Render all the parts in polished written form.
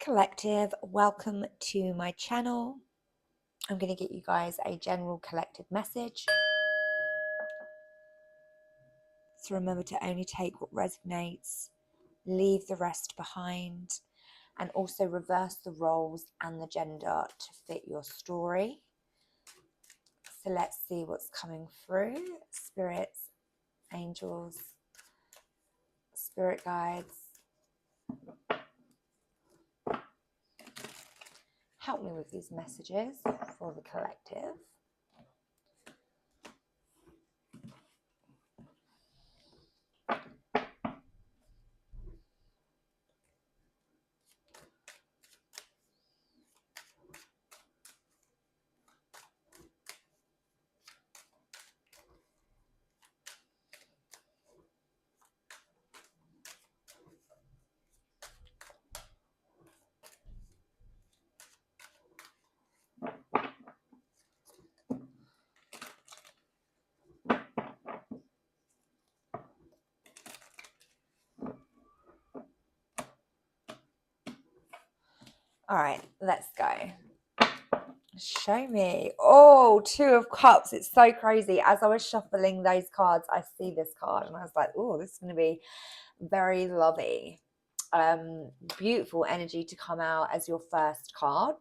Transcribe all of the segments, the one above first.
Collective, welcome to my channel. I'm going to get you guys a general collective message. So remember to only take what resonates, leave the rest behind, and also reverse the roles and the gender to fit your story. So let's see what's coming through. Spirits, angels, spirit guides. Help me with these messages for the collective. All right, let's go. Show me. Oh, Two of Cups. It's so crazy. As I was shuffling those cards, I see this card and I was like, oh, this is going to be very lovely. Beautiful energy to come out as your first card.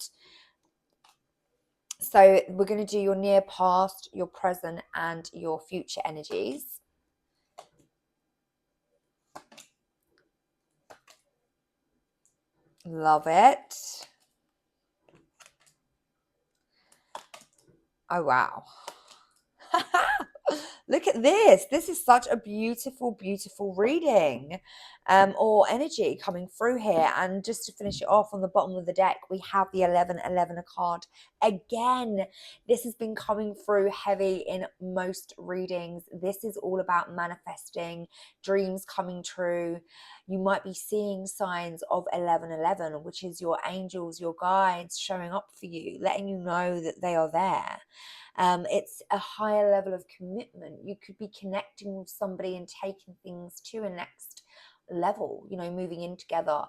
So we're going to do your near past, your present, and your future energies. Love it. Oh, wow. Look at this. This is such a beautiful, beautiful reading or energy coming through here. And just to finish it off, on the bottom of the deck, we have the 1111 card. Again, this has been coming through heavy in most readings. This is all about manifesting, dreams coming true. You might be seeing signs of 1111, which is your angels, your guides showing up for you, letting you know that they are there. It's a higher level of commitment. You could be connecting with somebody and taking things to a next level, you know, moving in together,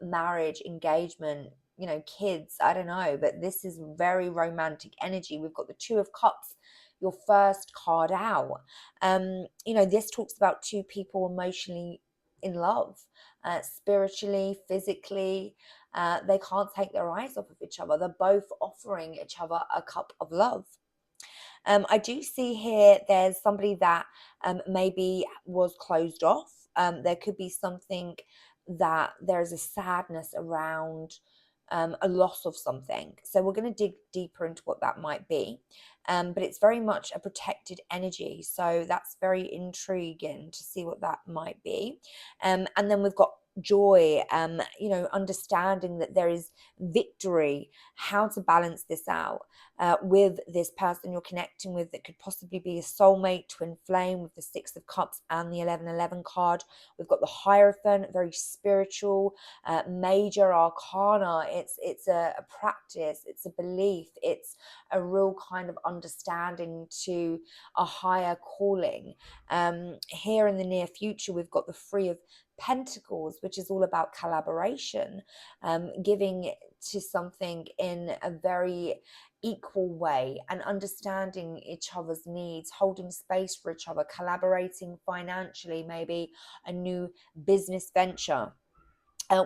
marriage, engagement, you know, kids, I don't know, but this is very romantic energy. We've got the Two of Cups, your first card out. You know, this talks about two people emotionally in love, spiritually, physically. They can't take their eyes off of each other. They're both offering each other a cup of love. I do see here there's somebody that maybe was closed off. There could be something that there's a sadness around a loss of something. So we're going to dig deeper into what that might be. But it's very much a protected energy. So that's very intriguing to see what that might be. And then we've got joy, you know, understanding that there is victory, how to balance this out with this person you're connecting with that could possibly be a soulmate, twin flame, with the Six of Cups and the 1111 card. We've got the Hierophant, very spiritual, major arcana. It's a practice, it's a belief, it's a real kind of understanding to a higher calling. Here in the near future, we've got the Three of Pentacles, which is all about collaboration, giving to something in a very equal way and understanding each other's needs, holding space for each other, collaborating financially, maybe a new business venture.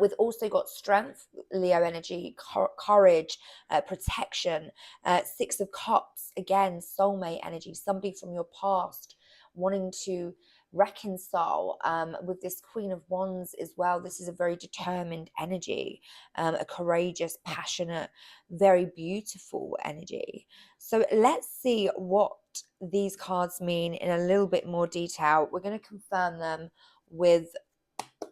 We've also got strength, Leo energy, courage, protection, Six of Cups, again, soulmate energy, somebody from your past wanting to reconcile with this Queen of Wands as well. This is a very determined energy, a courageous, passionate, very beautiful energy. So let's see what these cards mean in a little bit more detail. We're going to confirm them with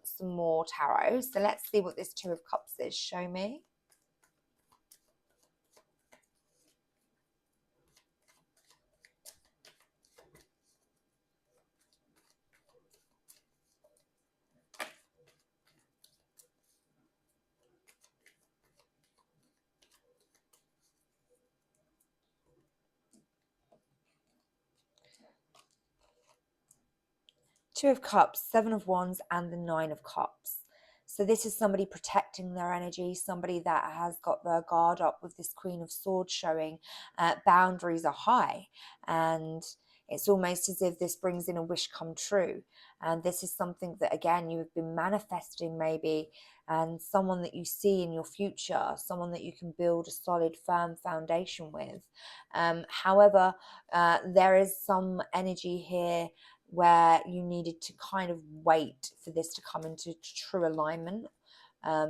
some more tarot. So let's see what this Two of Cups is. Show me. Two of Cups, Seven of Wands, and the Nine of Cups. So this is somebody protecting their energy, somebody that has got their guard up with this Queen of Swords showing. Boundaries are high, and it's almost as if this brings in a wish come true. And this is something that, again, you have been manifesting maybe, and someone that you see in your future, someone that you can build a solid, firm foundation with. However, there is some energy here where you needed to kind of wait for this to come into true alignment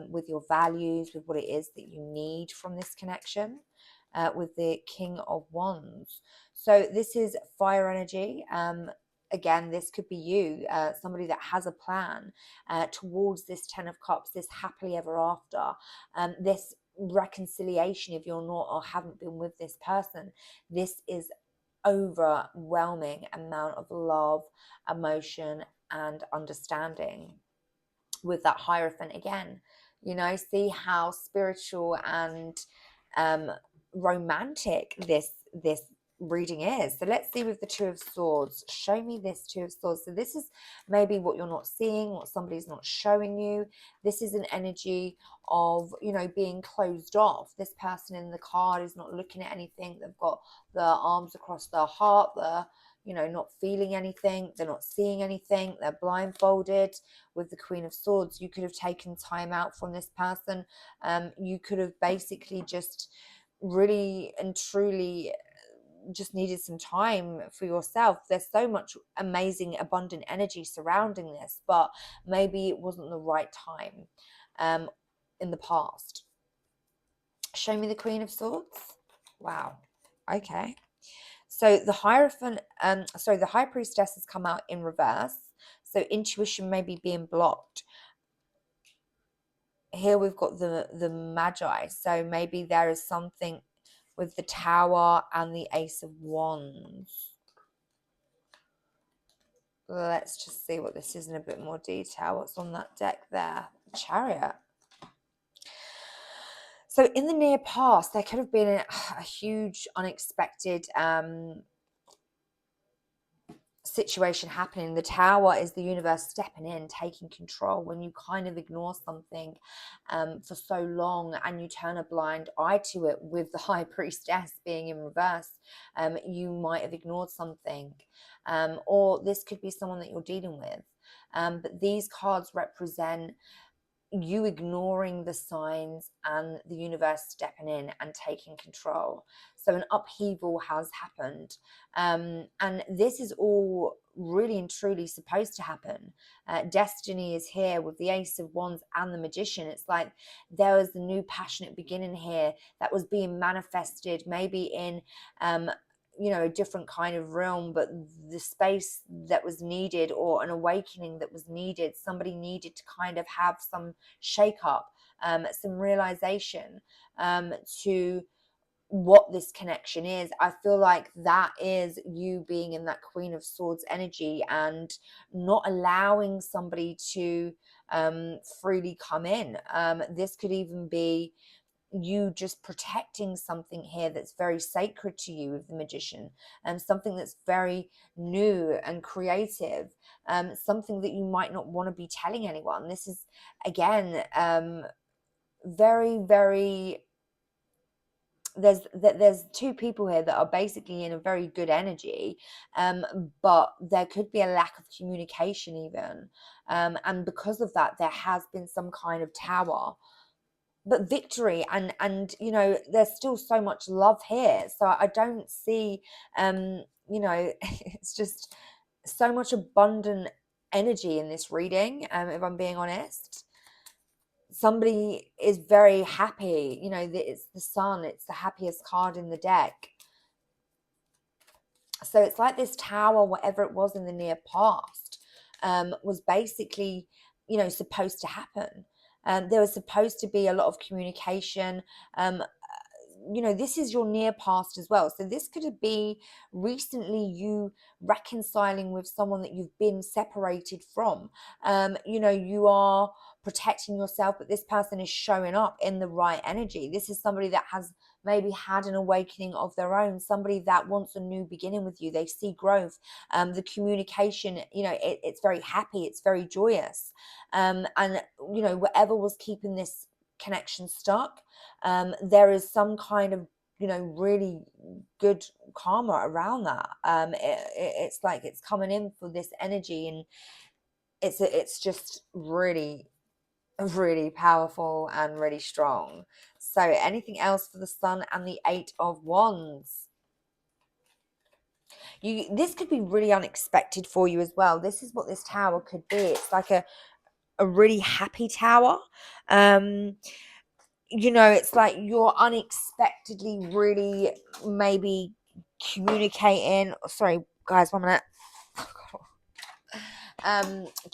with your values, with what it is that you need from this connection, with the King of Wands. So this is fire energy. Again, this could be you, somebody that has a plan towards this Ten of Cups, this happily ever after, this reconciliation if you're not or haven't been with this person. This is overwhelming amount of love, emotion, and understanding with that Hierophant again. You know, see how spiritual and romantic this reading is. So let's see with the Two of Swords. Show me this Two of Swords. So this is maybe what you're not seeing, what somebody's not showing you. This is an energy of, you know, being closed off. This person in the card is not looking at anything. They've got their arms across their heart. They're, you know, not feeling anything. They're not seeing anything. They're blindfolded. With the Queen of Swords, you could have taken time out from this person. You could have basically just really and truly just needed some time for yourself. There's so much amazing, abundant energy surrounding this, but maybe it wasn't the right time in the past. Show me the Queen of Swords. Wow. Okay. So the Hierophant, the High Priestess has come out in reverse. So intuition may be being blocked. Here we've got the Magi. So maybe there is something with the Tower and the Ace of Wands. Let's just see what this is in a bit more detail. What's on that deck there? Chariot. So in the near past, there could have been a huge, unexpected situation happening. The Tower is the universe stepping in, taking control. When you kind of ignore something for so long and you turn a blind eye to it, with the High Priestess being in reverse, you might have ignored something, or this could be someone that you're dealing with, but these cards represent you ignoring the signs and the universe stepping in and taking control. So an upheaval has happened, and this is all really and truly supposed to happen. Destiny is here with the Ace of Wands and the Magician. It's like there was a new passionate beginning here that was being manifested, maybe in you know, a different kind of realm, but the space that was needed, or an awakening that was needed. Somebody needed to kind of have some shake up, some realization to what this connection is. I feel like that is you being in that Queen of Swords energy and not allowing somebody to freely come in. This could even be you just protecting something here that's very sacred to you with the Magician, and something that's very new and creative, something that you might not want to be telling anyone. This is again very, very, there's two people here that are basically in a very good energy, but there could be a lack of communication even, and because of that there has been some kind of tower, but victory, and you know, there's still so much love here. So I don't see you know, it's just so much abundant energy in this reading, if I'm being honest. Somebody is very happy, you know, it's the Sun, it's the happiest card in the deck. So it's like this Tower, whatever it was in the near past, was basically, you know, supposed to happen. There was supposed to be a lot of communication. You know, this is your near past as well. So this could be recently you reconciling with someone that you've been separated from. You know, you are protecting yourself, but this person is showing up in the right energy. This is somebody that has maybe had an awakening of their own, somebody that wants a new beginning with you. They see growth. The communication, it's very happy, it's very joyous. And, whatever was keeping this connection stuck, there is some kind of, really good karma around that. It's like it's coming in for this energy, and it's just really, really powerful and really strong. So anything else for the Sun and the Eight of Wands? This could be really unexpected for you as well. This is what this tower could be. It's like a really happy tower. It's like you're unexpectedly really maybe communicating. Sorry, guys, 1 minute.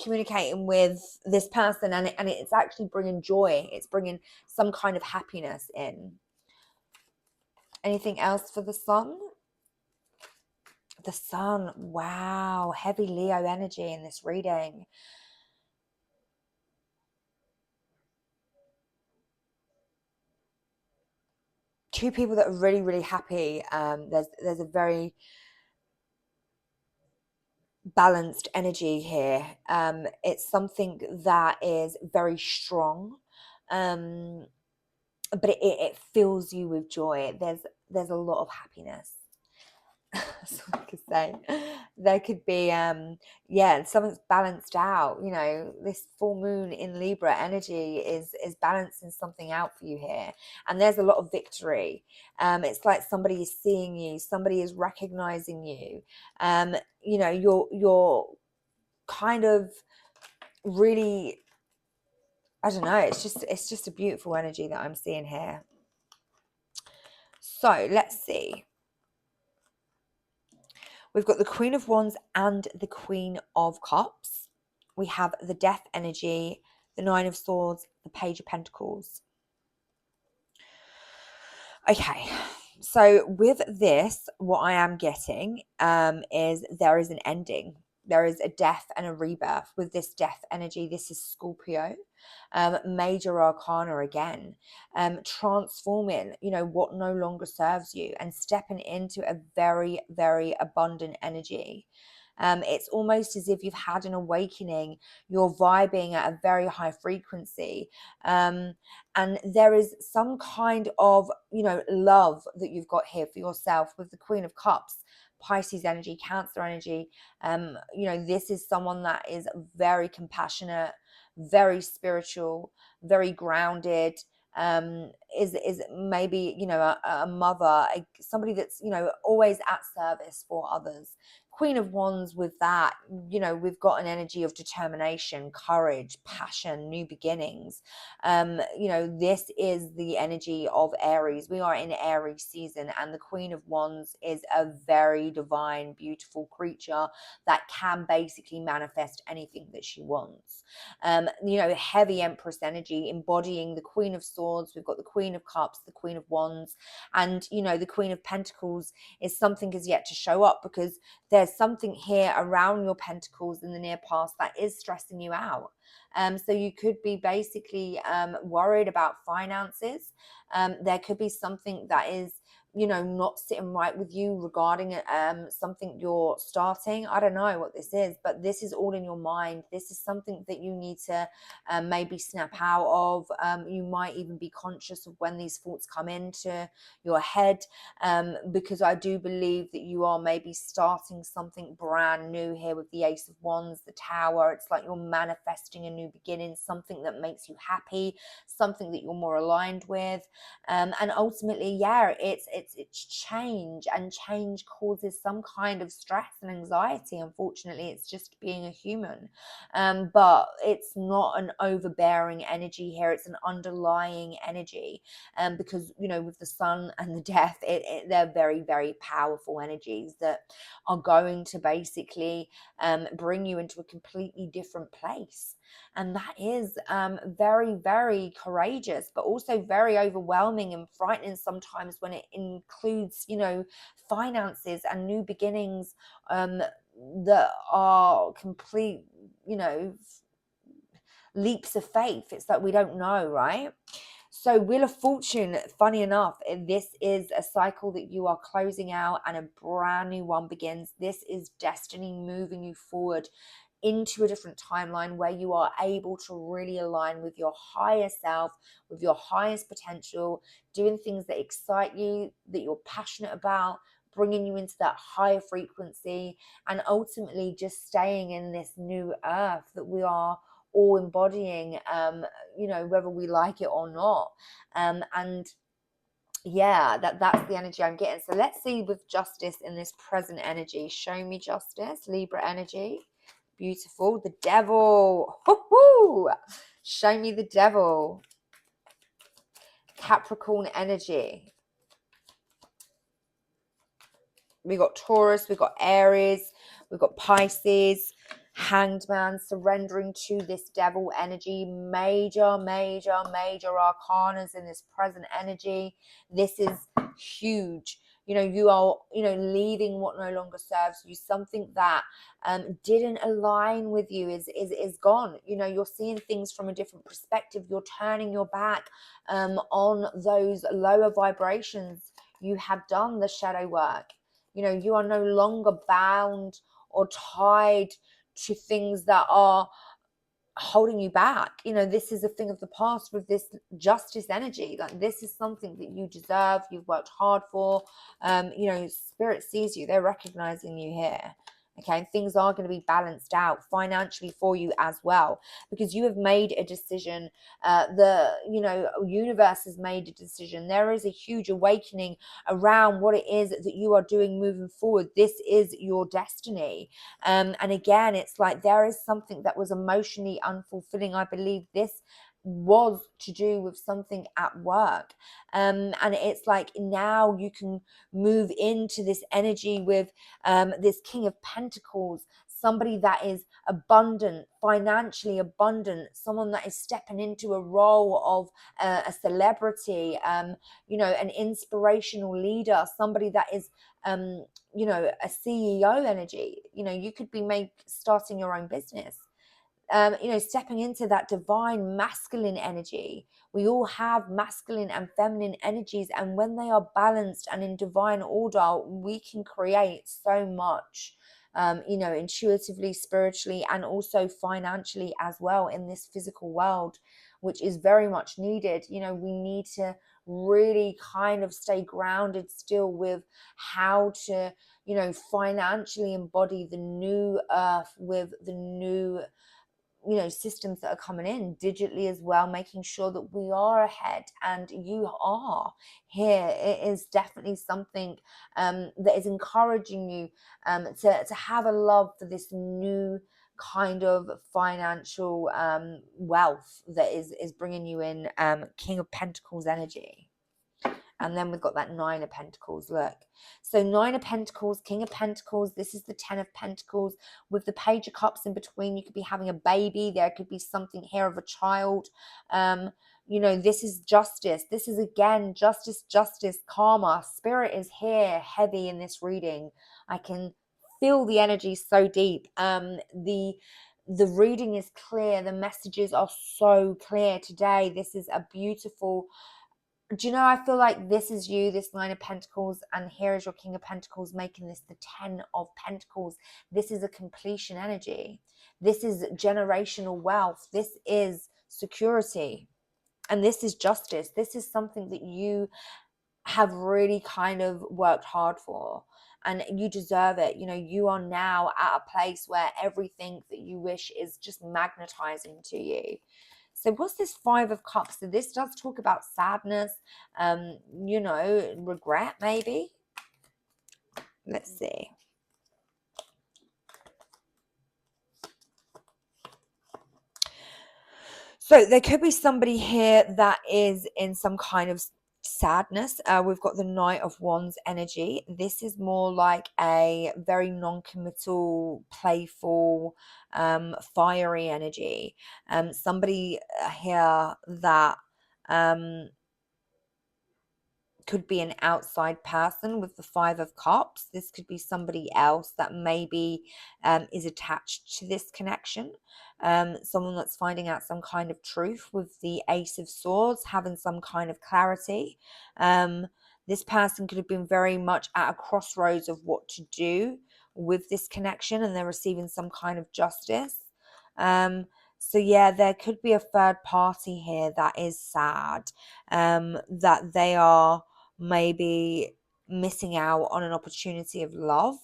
Communicating with this person, and it's actually bringing joy. It's bringing some kind of happiness in. Anything else for the Sun? The Sun, wow, heavy Leo energy in this reading. Two people that are really, really happy. There's a very balanced energy here. It's something that is very strong, but it fills you with joy. There's a lot of happiness. That's what I could say. There could be something's balanced out. This full moon in Libra energy is balancing something out for you here, and there's a lot of victory. It's like somebody is seeing you, somebody is recognizing you. You're kind of really, I don't know, it's just a beautiful energy that I'm seeing here. So let's see. We've got the Queen of Wands and the Queen of Cups. We have the Death energy, the Nine of Swords, the Page of Pentacles. Okay, so with this, what I am getting is there is an ending. There is a death and a rebirth. With this death energy, this is Scorpio. Major arcana again, transforming, what no longer serves you and stepping into a very, very abundant energy. It's almost as if you've had an awakening. You're vibing at a very high frequency. And there is some kind of, love that you've got here for yourself with the Queen of Cups, Pisces energy, Cancer energy. This is someone that is very compassionate, very spiritual, very grounded, is maybe, a mother, somebody that's, always at service for others. Queen of Wands, with that, we've got an energy of determination, courage, passion, new beginnings. This is the energy of Aries. We are in Aries season, and the Queen of Wands is a very divine, beautiful creature that can basically manifest anything that she wants. Heavy Empress energy, embodying the Queen of Swords. We've got the Queen of Cups, the Queen of Wands, and the Queen of Pentacles is something is yet to show up, because there's something here around your pentacles in the near past that is stressing you out. So you could be basically worried about finances. There could be something that is, not sitting right with you regarding something you're starting. I don't know what this is, but this is all in your mind. This is something that you need to maybe snap out of. You might even be conscious of when these thoughts come into your head, because I do believe that you are maybe starting something brand new here with the Ace of Wands, the Tower. It's like you're manifesting a new beginning, something that makes you happy, something that you're more aligned with, and ultimately, it's change, and change causes some kind of stress and anxiety. Unfortunately, it's just being a human, but it's not an overbearing energy here. It's an underlying energy, because with the Sun and the Death, they're very, very powerful energies that are going to basically bring you into a completely different place. And that is very, very courageous, but also very overwhelming and frightening sometimes when it includes, finances and new beginnings that are complete, leaps of faith. It's like we don't know, right? So Wheel of Fortune, funny enough, this is a cycle that you are closing out and a brand new one begins. This is destiny moving you forward into a different timeline where you are able to really align with your higher self, with your highest potential, doing things that excite you, that you're passionate about, bringing you into that higher frequency, and ultimately just staying in this new earth that we are all embodying, whether we like it or not. And yeah, that's the energy I'm getting. So let's see with justice in this present energy. Show me justice, Libra energy. Beautiful. The devil. Hoo-hoo! Show me the devil. Capricorn energy. We got Taurus, we got Aries, we've got Pisces, Hanged Man, surrendering to this devil energy. Major, major, major arcanas in this present energy. This is huge. You are, leaving what no longer serves you. Something that didn't align with you is gone. You're seeing things from a different perspective. You're turning your back on those lower vibrations. You have done the shadow work. You are no longer bound or tied to things that are holding you back. This is a thing of the past with this justice energy. Like, this is something that you deserve, you've worked hard for. Spirit sees you, they're recognizing you here. Okay, and things are going to be balanced out financially for you as well, because you have made a decision. The universe has made a decision. There is a huge awakening around what it is that you are doing moving forward. This is your destiny. And again, it's like there is something that was emotionally unfulfilling. I believe this was to do with something at work, and it's like now you can move into this energy with this King of Pentacles, somebody that is abundant, financially abundant, someone that is stepping into a role of a celebrity, an inspirational leader, somebody that is a CEO energy. You could be starting your own business. Stepping into that divine masculine energy. We all have masculine and feminine energies, and when they are balanced and in divine order, we can create so much, intuitively, spiritually, and also financially as well in this physical world, which is very much needed. We need to really kind of stay grounded still with how to, financially embody the new earth with the new systems that are coming in digitally as well, making sure that we are ahead, and you are here. It is definitely something that is encouraging you to have a love for this new kind of financial wealth that is bringing you in, King of Pentacles energy. And then we've got that Nine of Pentacles, look. So Nine of Pentacles, King of Pentacles, this is the Ten of Pentacles. With the Page of Cups in between, you could be having a baby. There could be something here of a child. This is justice. This is, again, justice, karma. Spirit is here, heavy in this reading. I can feel the energy so deep. The reading is clear. The messages are so clear today. This is a beautiful... Do you know, I feel like this is you, this Nine of Pentacles, and here is your King of Pentacles, making this the Ten of Pentacles. This is a completion energy. This is generational wealth. This is security. And this is justice. This is something that you have really kind of worked hard for. And you deserve it. You are now at a place where everything that you wish is just magnetizing to you. So what's this Five of Cups? So this does talk about sadness, regret maybe. Let's see. So there could be somebody here that is in some kind of sadness. We've got the Knight of Wands energy. This is more like a very non-committal, playful, fiery energy. Somebody here that could be an outside person with the Five of Cups. This could be somebody else that maybe is attached to this connection. Someone that's finding out some kind of truth with the Ace of Swords, having some kind of clarity. This person could have been very much at a crossroads of what to do with this connection, and they're receiving some kind of justice. So yeah, there could be a third party here that is sad, that they are maybe missing out on an opportunity of love.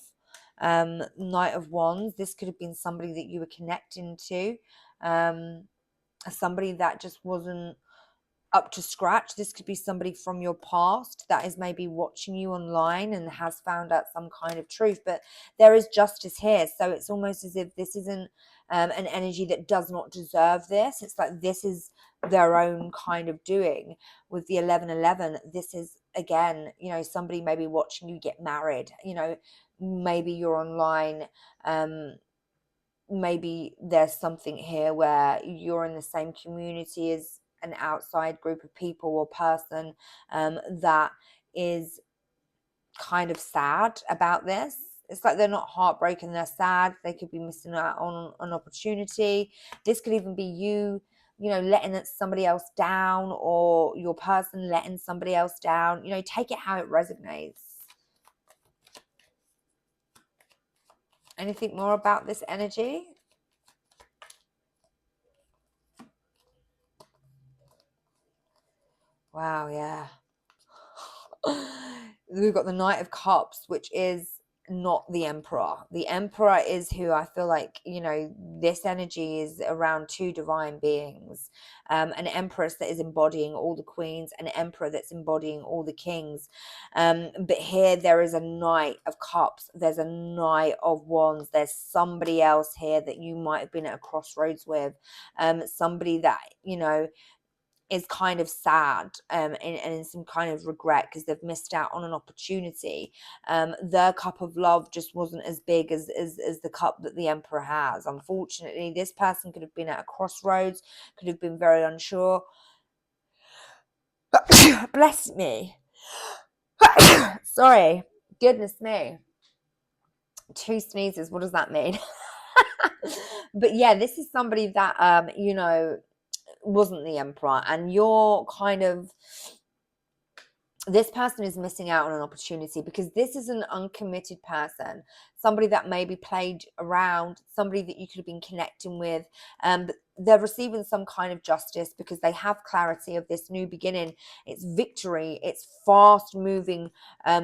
Knight of Wands, this could have been somebody that you were connecting to, somebody that just wasn't up to scratch. This could be somebody from your past that is maybe watching you online and has found out some kind of truth, but there is justice here. So it's almost as if this isn't an energy that does not deserve this. It's like this is their own kind of doing. With the 1111, this is, again, you know, somebody maybe watching you get married, you know, maybe you're online, maybe there's something here where you're in the same community as an outside group of people or person that is kind of sad about this. It's like they're not heartbroken, they're sad. They could be missing out on an opportunity. This could even be you, you know, letting somebody else down, or your person letting somebody else down. You know, take it how it resonates. Anything more about this energy? Wow, yeah. We've got the Knight of Cups, which is not the Emperor. The Emperor is who I feel like, you know, this energy is around two divine beings. An Empress that is embodying all the queens, an Emperor that's embodying all the kings. But here there is a Knight of Cups. There's a Knight of Wands. There's somebody else here that you might have been at a crossroads with. Somebody that, you know, is kind of sad, and in some kind of regret because they've missed out on an opportunity. Their cup of love just wasn't as big as the cup that the Emperor has. Unfortunately, this person could have been at a crossroads, could have been very unsure. Bless me. Sorry. Goodness me. 2 sneezes. What does that mean? But yeah, this is somebody that, you know, wasn't the Emperor, and you're kind of, this person is missing out on an opportunity because this is an uncommitted person, somebody that maybe played around, somebody that you could have been connecting with, but they're receiving some kind of justice because they have clarity of this new beginning. It's victory. It's fast moving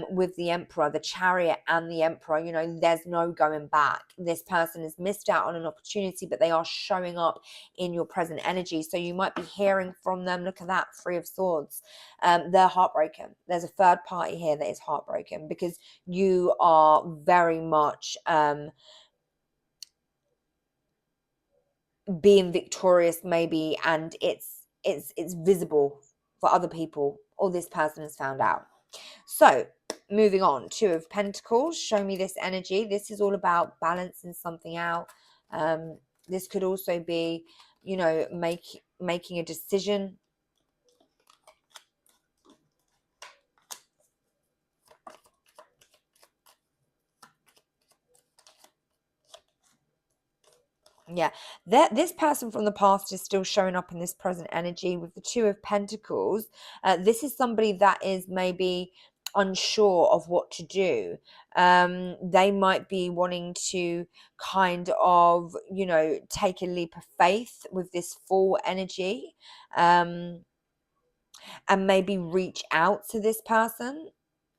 with the Emperor, the Chariot and the Emperor. You know, there's no going back. This person has missed out on an opportunity, but they are showing up in your present energy. So you might be hearing from them. Look at that, Three of Swords. They're heartbroken. There's a third party here that is heartbroken because you are very much being victorious maybe, and it's visible for other people, or this person has found out. So moving on, Two of Pentacles, show me this energy. This is all about balancing something out. This could also be, you know, making a decision. Yeah, this person from the past is still showing up in this present energy with the Two of Pentacles. This is somebody that is maybe unsure of what to do. They might be wanting to kind of, you know, take a leap of faith with this full energy, and maybe reach out to this person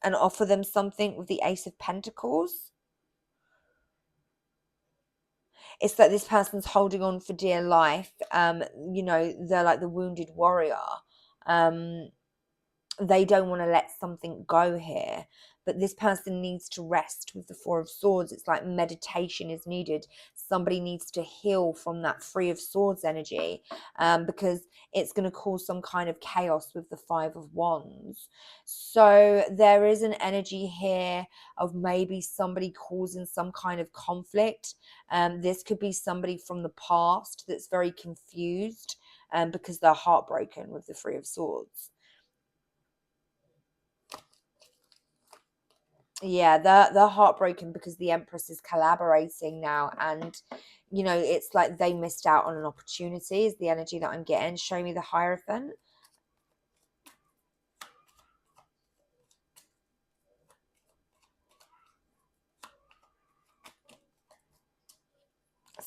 and offer them something with the Ace of Pentacles. It's that this person's holding on for dear life. You know, they're like the wounded warrior. Um, they don't want to let something go here, but this person needs to rest with the Four of Swords. It's like meditation is needed. Somebody needs to heal from that Three of Swords energy, because it's going to cause some kind of chaos with the Five of Wands. So there is an energy here of maybe somebody causing some kind of conflict. This could be somebody from the past that's very confused, because they're heartbroken with the Three of Swords. Yeah, they're heartbroken because the Empress is collaborating now, and it's like they missed out on an opportunity, is the energy that I'm getting. Show me the Hierophant.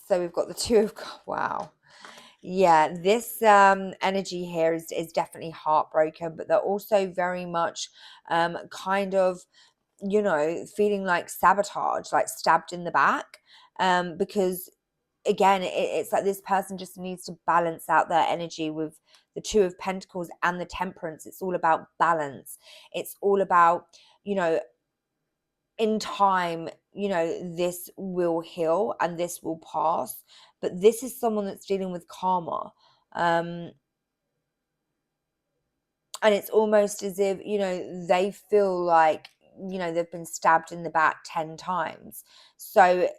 So we've got the Two of wow. Yeah, this energy here is definitely heartbroken, but they're also very much kind of, feeling like sabotage, like stabbed in the back. Because again, it's like this person just needs to balance out their energy with the Two of Pentacles and the Temperance. It's all about balance. It's all about, you know, in time, this will heal and this will pass. But this is someone that's dealing with karma. Um, and it's almost as if, they feel like, they've been stabbed in the back 10 times. So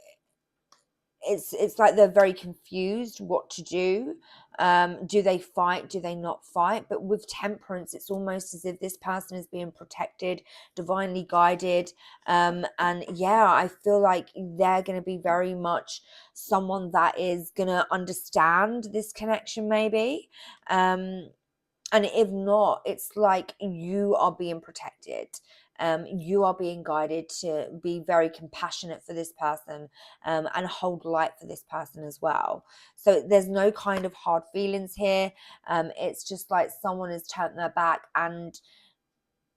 it's like they're very confused what to do. Do they fight, do they not fight? But with Temperance, it's almost as if this person is being protected, divinely guided. And yeah, I feel like they're going to be very much someone that is going to understand this connection, maybe. And if not, it's like you are being protected. You are being guided to be very compassionate for this person, and hold light for this person as well. So there's no kind of hard feelings here. It's just like someone has turned their back, and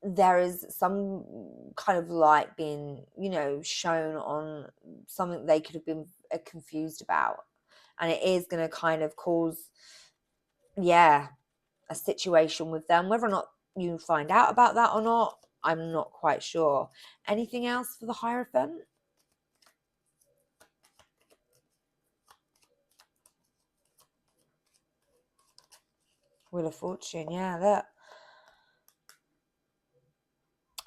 there is some kind of light being, shown on something they could have been confused about. And it is going to kind of cause, yeah, a situation with them. Whether or not you find out about that or not, I'm not quite sure. Anything else for the Hierophant? Wheel of Fortune, yeah, that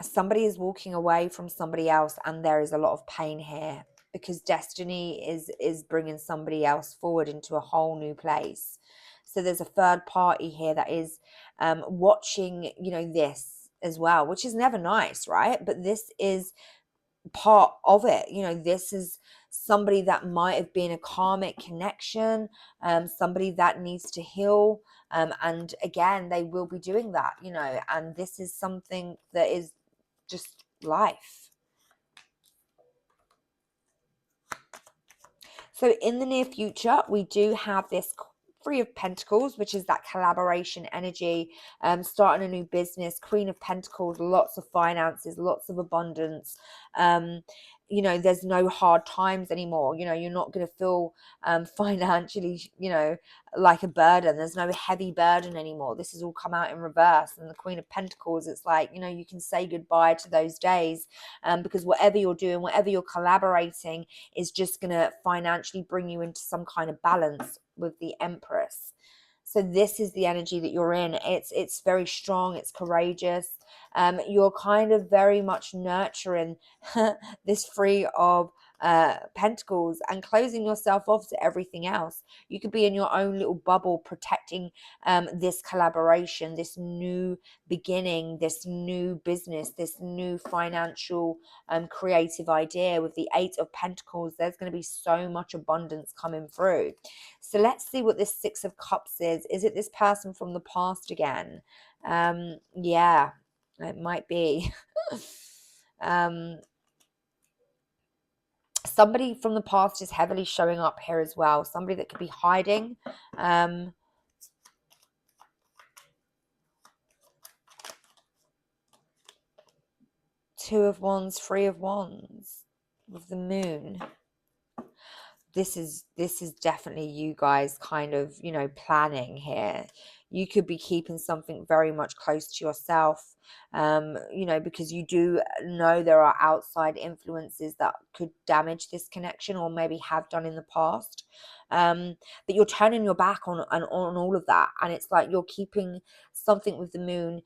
somebody is walking away from somebody else, and there is a lot of pain here because destiny is bringing somebody else forward into a whole new place. So there's a third party here that is watching, this as well, which is never nice, right? But this is part of it. This is somebody that might have been a karmic connection, somebody that needs to heal. And again, they will be doing that, and this is something that is just life. So in the near future, we do have this Three of Pentacles, which is that collaboration energy, starting a new business. Queen of Pentacles, lots of finances, lots of abundance. There's no hard times anymore. You're not going to feel financially, like a burden. There's no heavy burden anymore. This has all come out in reverse. And the Queen of Pentacles, it's like, you can say goodbye to those days, because whatever you're doing, whatever you're collaborating, is just going to financially bring you into some kind of balance with the Empress. So this is the energy that you're in. It's very strong, it's courageous. You're kind of very much nurturing this Three of Pentacles and closing yourself off to everything else. You could be in your own little bubble, protecting this collaboration, this new beginning, this new business, this new financial creative idea. With the Eight of Pentacles, there's going to be so much abundance coming through. So let's see what this Six of Cups is. Is it this person from the past again? Yeah, it might be. um, Somebody from the past is heavily showing up here as well. Somebody that could be hiding. Two of Wands, Three of Wands with the Moon. This is definitely you guys kind of, planning here. You could be keeping something very much close to yourself, because you do know there are outside influences that could damage this connection, or maybe have done in the past. But you're turning your back on all of that, and it's like you're keeping something with the Moon,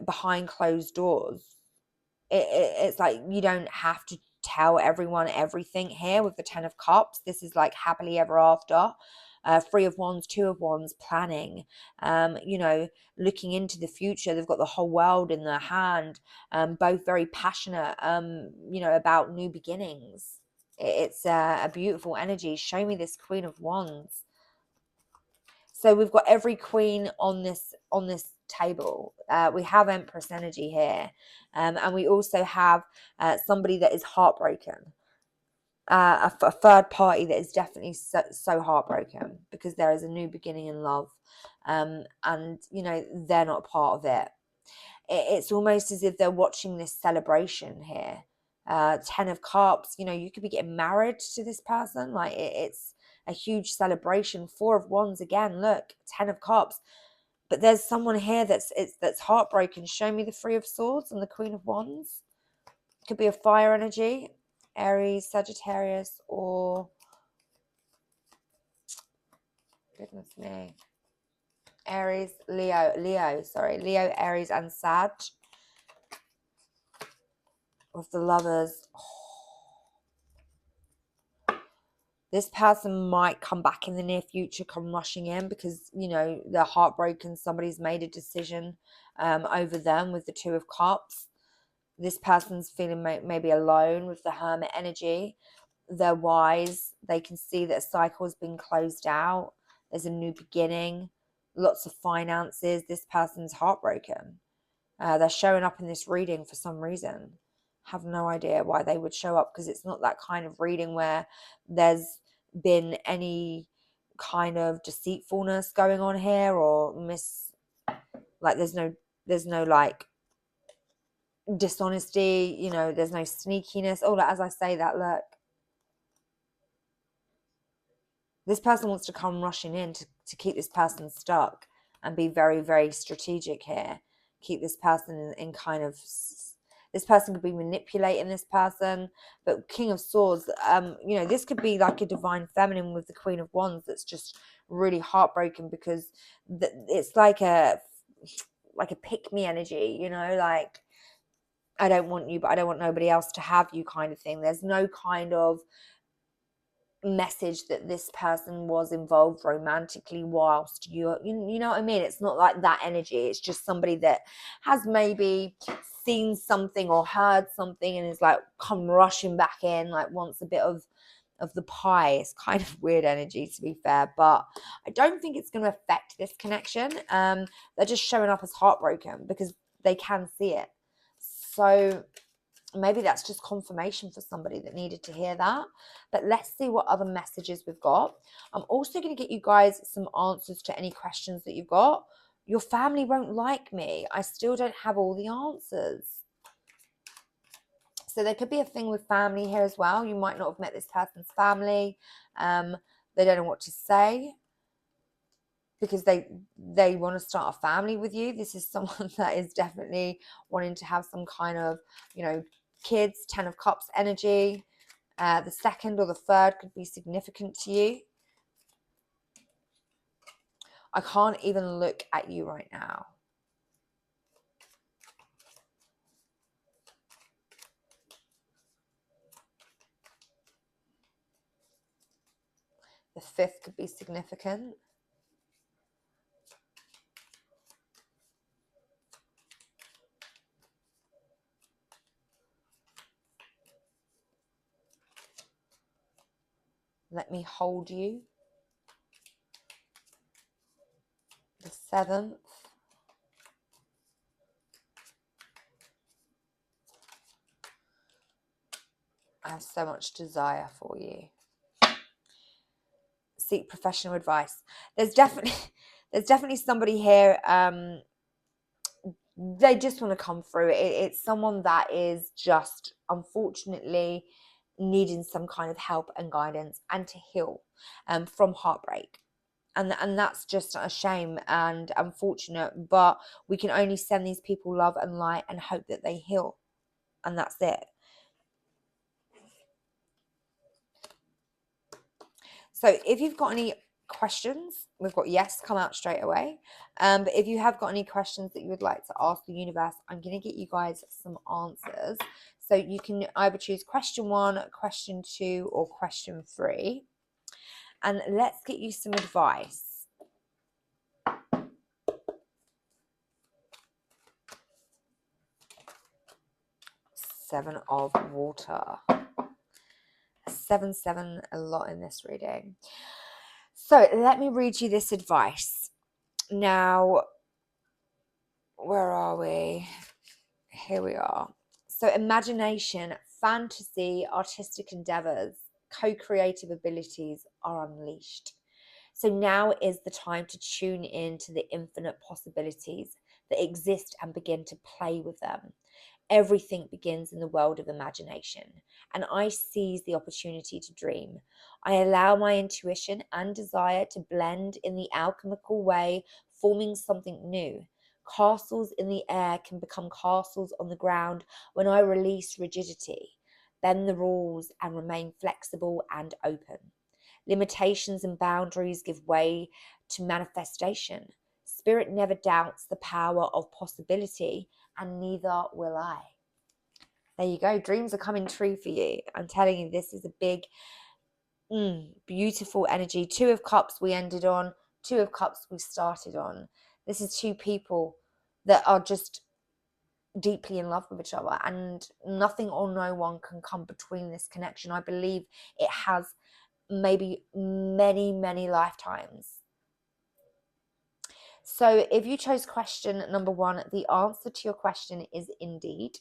behind closed doors. It's like you don't have to tell everyone everything here with the Ten of Cups. This is like happily ever after. Three of Wands, Two of Wands, planning, you know, looking into the future. They've got the whole world in their hand, both very passionate, you know, about new beginnings. It's a beautiful energy. Show me this Queen of Wands. So we've got every queen on this table. We have Empress energy here, and we also have somebody that is heartbroken. A third party that is definitely so heartbroken because there is a new beginning in love, and you know they're not part of it. It's almost as if they're watching this celebration here. Ten of Cups, you know, you could be getting married to this person. Like it's a huge celebration. Four of Wands again. Look, Ten of Cups. But there's someone here that's heartbroken. Show me the Three of Swords and the Queen of Wands. Could be a fire energy, Aries, Sagittarius, or goodness me, Aries, Leo, Aries, and Sag. With the Lovers. This person might come back in the near future, come rushing in because, you know, they're heartbroken. Somebody's made a decision over them with the Two of Cups. This person's feeling maybe alone with the Hermit energy. They're wise. They can see that a cycle has been closed out. There's a new beginning. Lots of finances. This person's heartbroken. They're showing up in this reading for some reason. Have no idea why they would show up because it's not that kind of reading where there's been any kind of deceitfulness going on here or like there's no like dishonesty, you know, there's no sneakiness. Oh, as I say that, look, this person wants to come rushing in to keep this person stuck and be very, very strategic here. Keep this person in kind of, this person could be manipulating this person. But King of Swords, you know, this could be like a divine feminine with the Queen of Wands that's just really heartbroken because it's like a pick me energy, you know, like I don't want you, but I don't want nobody else to have you kind of thing. There's no kind of message that this person was involved romantically whilst you know what I mean. It's not like that energy. It's just somebody that has maybe seen something or heard something and is like come rushing back in, like wants a bit of the pie. It's kind of weird energy, to be fair, but I don't think it's going to affect this connection. They're just showing up as heartbroken because they can see it. So maybe that's just confirmation for somebody that needed to hear that. But let's see what other messages we've got. I'm also going to get you guys some answers to any questions that you've got. Your family won't like me. I still don't have all the answers. So there could be a thing with family here as well. You might not have met this person's family. They don't know what to say because they want to start a family with you. This is someone that is definitely wanting to have some kind of, you know, kids. Ten of Cups energy. The second or the third could be significant to you. I can't even look at you right now. The fifth could be significant. Let me hold you. The seventh. I have so much desire for you. Seek professional advice. There's definitely somebody here. They just want to come through. It's someone that is just unfortunately needing some kind of help and guidance and to heal from heartbreak. And that's just a shame and unfortunate, but we can only send these people love and light and hope that they heal. And that's it. So if you've got any questions, we've got yes, come out straight away. But if you have got any questions that you would like to ask the universe, I'm going to get you guys some answers. So you can either choose question 1, question 2, or question 3. and let's get you some advice. Seven of Water. 7, a lot in this reading. So let me read you this advice. Now, where are we? Here we are. So imagination, fantasy, artistic endeavors, co-creative abilities are unleashed. So now is the time to tune in to the infinite possibilities that exist and begin to play with them. Everything begins in the world of imagination, and I seize the opportunity to dream. I allow my intuition and desire to blend in the alchemical way, forming something new. Castles in the air can become castles on the ground when I release rigidity, bend the rules, and remain flexible and open. Limitations and boundaries give way to manifestation. Spirit never doubts the power of possibility, and neither will I. There you go. Dreams are coming true for you. I'm telling you, this is a big, beautiful energy. 2 of Cups we ended on. 2 of Cups we started on. This is 2 people that are just deeply in love with each other, and nothing or no one can come between this connection. I believe it has maybe many, many lifetimes. So if you chose question number 1, the answer to your question is indeed.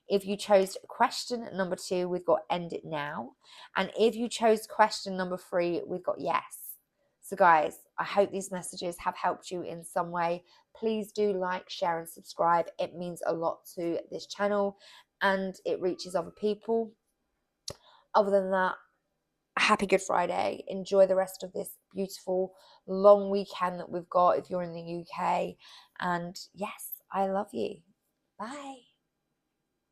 If you chose question number 2, we've got end it now. And if you chose question number 3, we've got yes. So guys, I hope these messages have helped you in some way. Please do like, share and subscribe. It means a lot to this channel and it reaches other people. Other than that, happy Good Friday. Enjoy the rest of this beautiful long weekend that we've got if you're in the UK. And yes, I love you. Bye.